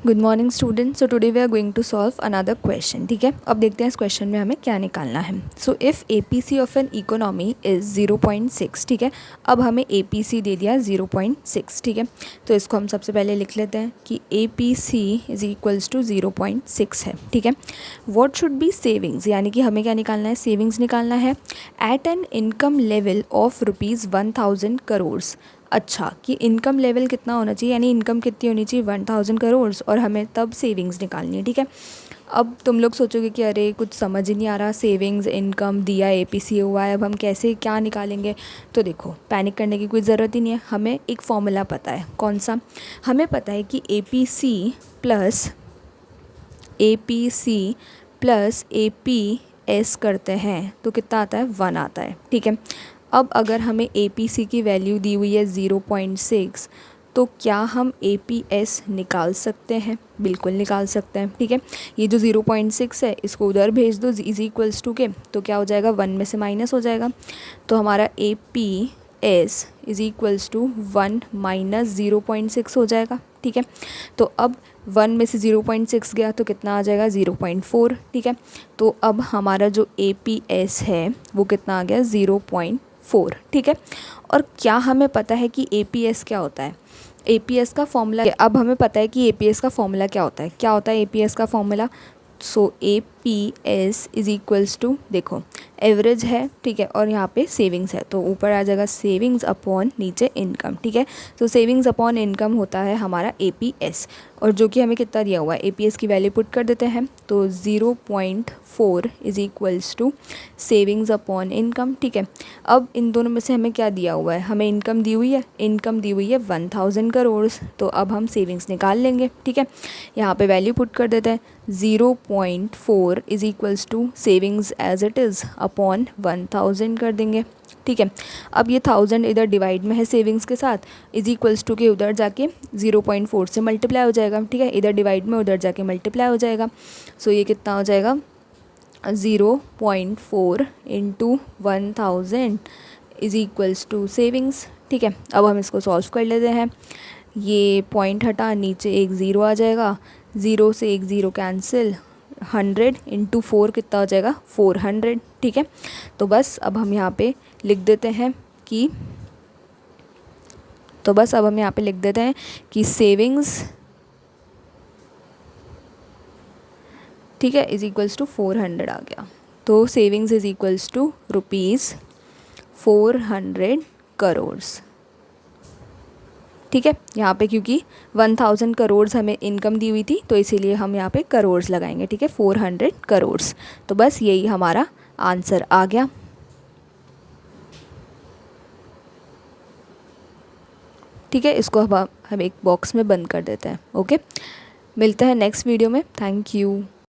Good morning student. So today we are going to solve another question. ठीक है, अब देखते हैं इस क्वेश्चन में हमें क्या निकालना है। So if APC of an economy is 0.6। ठीक है, अब हमें एपीसी दे दिया 0.6। ठीक है, तो इसको हम सबसे पहले लिख लेते हैं कि एपीसी इज इक्वल्स टू 0.6 है। ठीक है, व्हाट शुड बी सेविंग्स, यानी कि हमें क्या निकालना है, सेविंग्स निकालना है at an income level of ₹1000 crore. अच्छा, कि इनकम लेवल कितना होना चाहिए, यानी इनकम कितनी होनी चाहिए 1000 करोड़, और हमें तब सेविंग्स निकालनी है। ठीक है, अब तुम लोग सोचोगे कि अरे कुछ समझ ही नहीं आ रहा, सेविंग्स इनकम दिया एपीसी हुआ है, अब हम कैसे क्या निकालेंगे। तो देखो, पैनिक करने की कोई ज़रूरत ही नहीं है, हमें एक फॉर्मूला पता है। कौन सा? हमें पता है कि एपीसी प्लस एपीएस करते हैं तो कितना आता है, 1 आता है। ठीक है, अब अगर हमें एपीसी की वैल्यू दी हुई है 0.6, तो क्या हम एपीएस निकाल सकते हैं? बिल्कुल निकाल सकते हैं। ठीक है, ये जो 0.6 है इसको उधर भेज दो इज इक्वल्स टू के, तो क्या हो जाएगा, 1 में से माइनस हो जाएगा, तो हमारा APS is equals to 1 minus 0.6 हो जाएगा। ठीक है, तो अब 1 में से 0.6 गया तो कितना आ जाएगा, 0.4। ठीक है, तो अब हमारा जो एपीएस है वो कितना आ गया, 0.4। ठीक है, और क्या हमें पता है कि एपीएस क्या होता है, एपीएस का फॉर्मूला। अब हमें पता है कि एपीएस का फॉर्मूला क्या होता है, क्या होता है एपीएस का formula. So APS is equals to, देखो एवरेज है, ठीक है, और यहाँ पे सेविंग्स है, तो ऊपर आ जाएगा सेविंग्स अपॉन नीचे इनकम। ठीक है, तो सेविंग्स अपॉन इनकम होता है हमारा एपीएस, और जो कि हमें कितना दिया हुआ है, एपीएस की वैल्यू पुट कर देते हैं, तो 0.4 is equals to savings upon income. ठीक है, अब इन दोनों में से हमें क्या दिया हुआ है, हमें इनकम दी हुई है, इनकम दी हुई है 1000 करोड़, तो अब हम सेविंग्स निकाल लेंगे। ठीक है, यहाँ पे वैल्यू पुट कर देते हैं, 0.4 is equals to savings as it is upon 1000 कर देंगे। ठीक है, अब ये 1000 इधर डिवाइड में है सेविंग्स के साथ, इज इक्वल्स टू के उधर जाके 0.4 से मल्टीप्लाई हो जाएगा। ठीक है, इधर डिवाइड में उधर जाके मल्टीप्लाई हो जाएगा, सो ये कितना हो जाएगा, 0.4 into 1000 is equals to savings. ठीक है, अब हम इसको सॉल्व कर लेते हैं, ये पॉइंट हटा, नीचे एक ज़ीरो आ जाएगा, ज़ीरो से एक ज़ीरो कैंसिल, 100 इंटू 4 कितना हो जाएगा, 400। ठीक है, तो बस अब हम यहाँ पे लिख देते हैं कि सेविंग्स, ठीक है, इज इक्वल्स टू 400 आ गया, तो savings is equals to ₹400 crore. ठीक है, यहाँ पे क्योंकि 1000 करोड़ हमें इनकम दी हुई थी, तो इसीलिए हम यहाँ पे करोड़ लगाएंगे। ठीक है, 400 करोड़, तो बस यही हमारा आंसर आ गया। ठीक है, इसको हम एक बॉक्स में बंद कर देते हैं। ओके, मिलते हैं नेक्स्ट वीडियो में। Thank you.